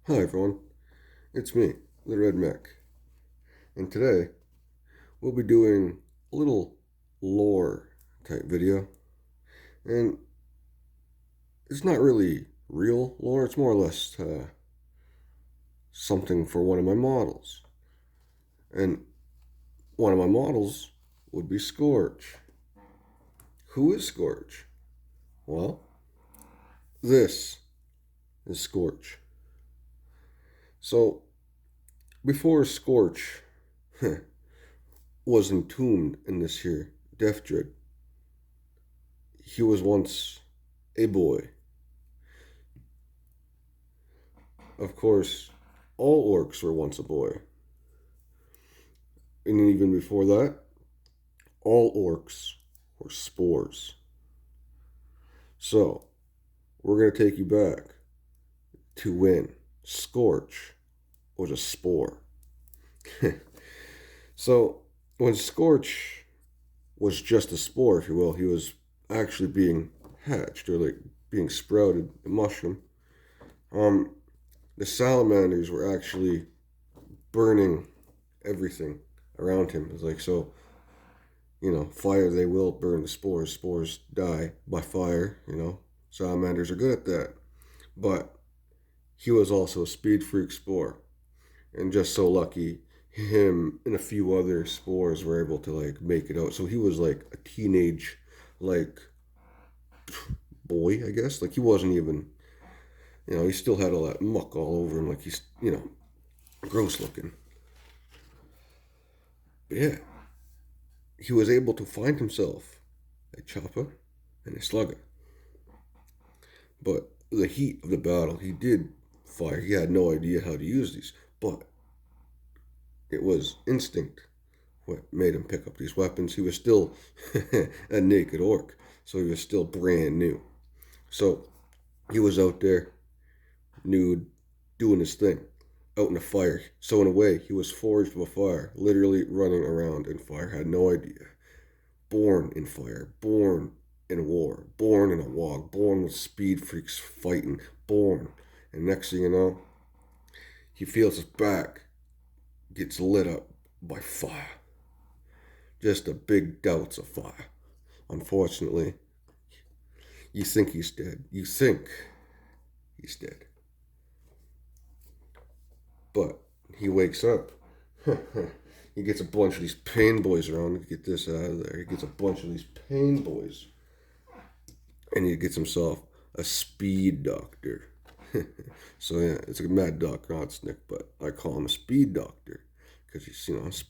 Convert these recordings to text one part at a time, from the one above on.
Hi everyone, it's me, the Red Mech, and today we'll be doing a little lore type video, and it's not really real lore, it's more or less something for one of my models, and one of my models would be Scorch. Who is Scorch? Well, this is Scorch. So, before Scorch was entombed in this here Death Dread, he was once a boy. Of course, all orcs were once a boy. And even before that, all orcs were spores. So, we're going to take you back to when Scorch was a spore. So, when Scorch was just a spore, if you will, he was actually being hatched or like being sprouted, a mushroom. Um, the salamanders were actually burning everything around him. It's like, so, fire, they will burn the spores. Spores die by fire. Salamanders are good at that. But he was also a speed freak spore. And just so lucky, him and a few other spores were able to, like, make it out. So he was, like, a teenage, like, boy, I guess. Like, he wasn't even, he still had all that muck all over him. Like, he's, gross looking. But yeah, he was able to find himself a chopper and a slugger. But the heat of the battle, he did fire. He had no idea how to use these, but it was instinct what made him pick up these weapons. He was still a naked orc, so he was still brand new. So he was out there, nude, doing his thing, out in the fire. So in a way, he was forged with fire, literally running around in fire, had no idea. Born in fire, born in war, born in a wog, born with speed freaks fighting, born. And next thing you know, he feels his back gets lit up by fire. Just a big douse of fire. Unfortunately, you think he's dead. You think he's dead. But he wakes up. He gets a bunch of these pain boys around to get this out of there. He gets a bunch of these pain boys. And he gets himself a speed doctor. So yeah, it's a mad doctor, not Snick, but I call him a speed doctor because he's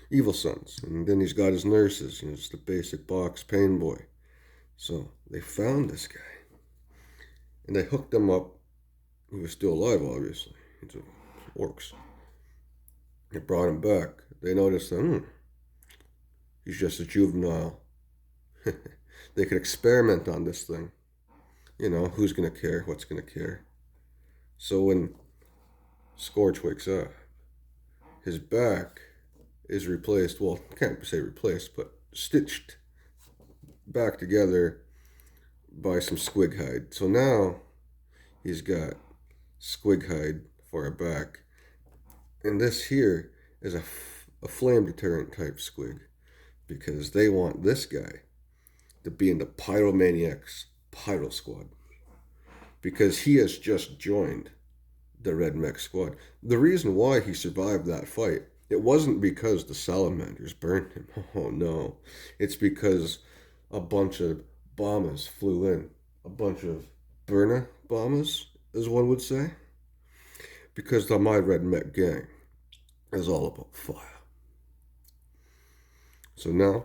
evil sons. And then he's got his nurses, just a basic box pain boy. So they found this guy and they hooked him up. He was still alive, obviously. It's orcs. They brought him back. They noticed that he's just a juvenile. They could experiment on this thing. Who's going to care? What's going to care? So when Scorch wakes up, his back is replaced. Well, I can't say replaced, but stitched back together by some squig hide. So now he's got squig hide for a back. And this here is a flame deterrent type squig because they want this guy to be in the Pyromaniacs Pyro Squad because he has just joined the Red Mech Squad. The reason why he survived that fight, it wasn't because the salamanders burned him. Oh no. It's because a bunch of bombers flew in. A bunch of burner bombers, as one would say. Because the My Red Mech gang is all about fire. So now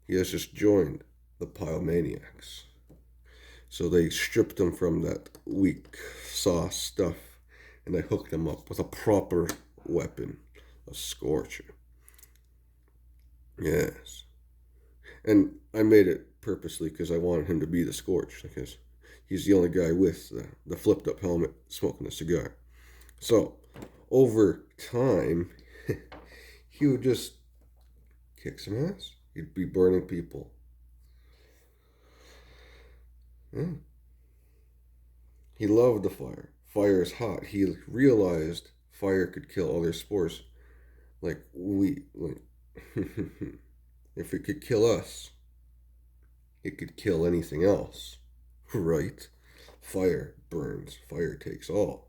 he has just joined the Pyromaniacs. So they stripped him from that weak sauce stuff and they hooked him up with a proper weapon, a scorcher. Yes. And I made it purposely because I wanted him to be the Scorch because he's the only guy with the flipped up helmet smoking a cigar. So over time, he would just kick some ass. He'd be burning people. Yeah. He loved the fire. fire is hot. He realized fire could kill other spores. Like if it could kill us, it could kill anything else, right? Fire burns, fire takes all.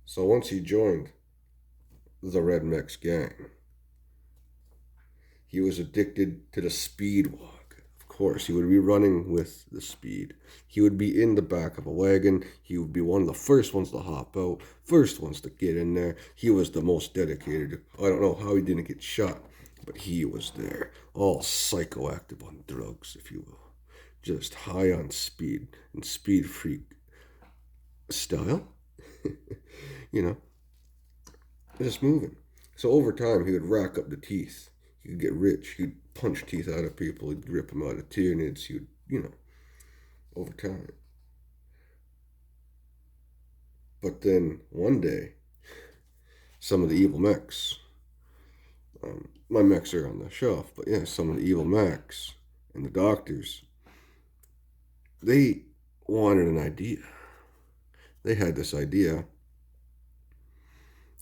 So once he joined the Red Mex gang, he was addicted to the speed walk. Of course, he would be running with the speed. He would be in the back of a wagon. He would be one of the first ones to hop out, first ones to get in there. He was the most dedicated. I don't know how he didn't get shot, but he was there, all psychoactive on drugs, if you will. Just high on speed and speed freak style. You know, just moving. So over time, he would rack up the teeth. He could get rich. He'd punch teeth out of people. He'd rip them out of tyrannids. He would, over time. But then one day, some of the evil mechs, my mechs are on the shelf, but yeah, some of the evil mechs and the doctors, they wanted an idea. They had this idea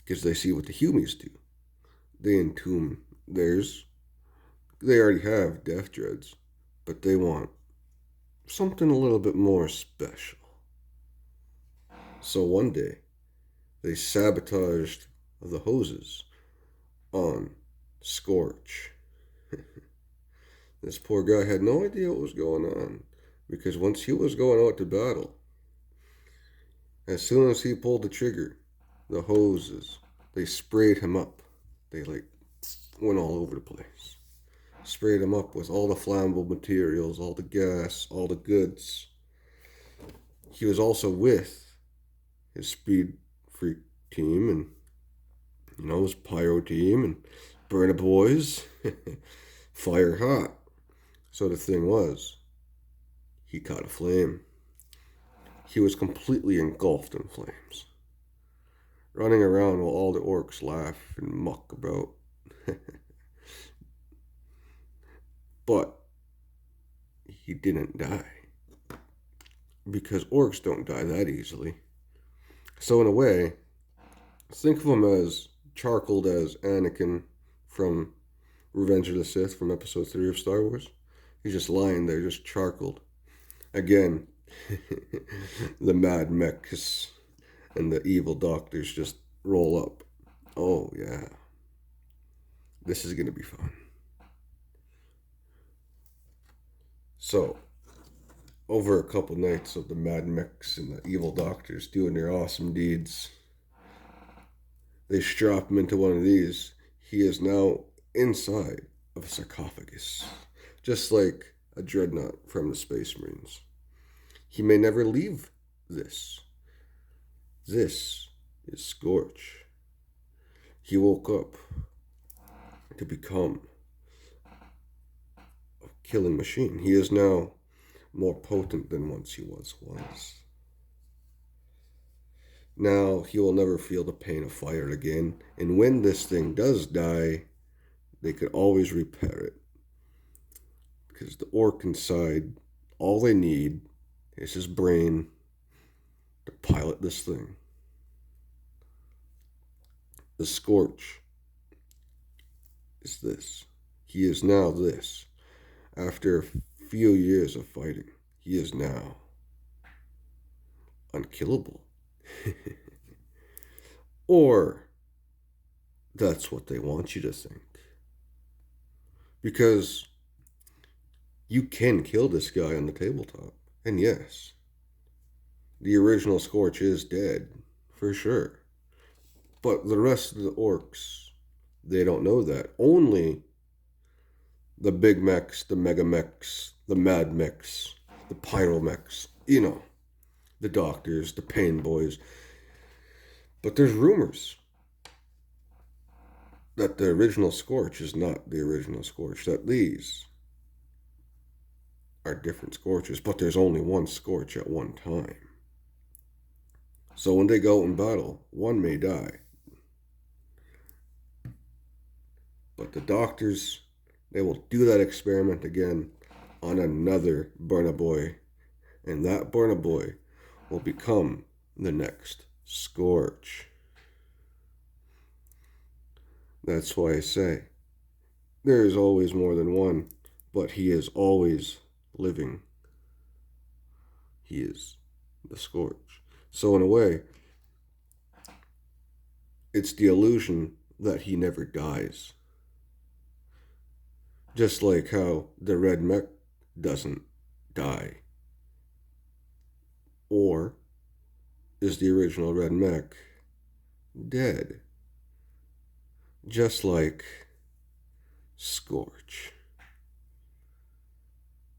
because they see what the Humies do. They entomb theirs. They already have death dreads, but they want something a little bit more special. So one day, they sabotaged the hoses on Scorch. This poor guy had no idea what was going on, because once he was going out to battle, as soon as he pulled the trigger, the hoses, they sprayed him up. They went all over the place. Sprayed him up with all the flammable materials, all the gas, all the goods. He was also with his speed freak team and, his pyro team and Burna Boys. Fire hot. So the thing was, he caught a flame. He was completely engulfed in flames, running around while all the orcs laugh and muck about. But he didn't die, because orcs don't die that easily. So in a way, think of him as charcoaled as Anakin from Revenge of the Sith from episode 3 of Star Wars. He's just lying there, just charcoaled. Again, the Mad Mechs and the evil doctors just roll up. Oh yeah, this is going to be fun. So, over a couple nights of the Mad Mechs and the evil doctors doing their awesome deeds, they strap him into one of these. He is now inside of a sarcophagus, just like a dreadnought from the Space Marines. He may never leave this. This is Scorch. He woke up to become a killing machine. He is now more potent than once he was. Now he will never feel the pain of fire again. And when this thing does die, they could always repair it. Because the orc inside, all they need is his brain to pilot this thing. The Scorch is this. He is now this. After a few years of fighting, he is now unkillable. Or that's what they want you to think. Because you can kill this guy on the tabletop. And yes, the original Scorch is dead, for sure. But the rest of the orcs, they don't know that. Only the big mechs, the mega mechs, the mad mechs, the pyro mechs, the doctors, the pain boys. But there's rumors that the original Scorch is not the original Scorch, that these are different Scorches, but there's only one Scorch at one time. So when they go in battle, one may die. But the doctors, they will do that experiment again on another Burna Boy. And that Burna Boy will become the next scorch. That's why I say there is always more than one, but he is always living. He is the scorch. So in a way, it's the illusion that he never dies. Just like how the red mech doesn't die. Or is the original red mech dead? Just like Scorch.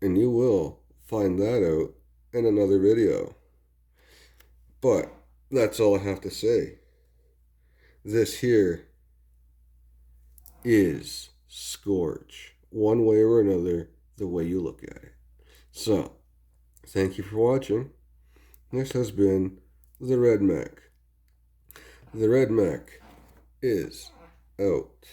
And you will find that out in another video. But that's all I have to say. This here is Scorch. One way or another, the way you look at it. So, thank you for watching. This has been the Red Mech. The Red Mech is out.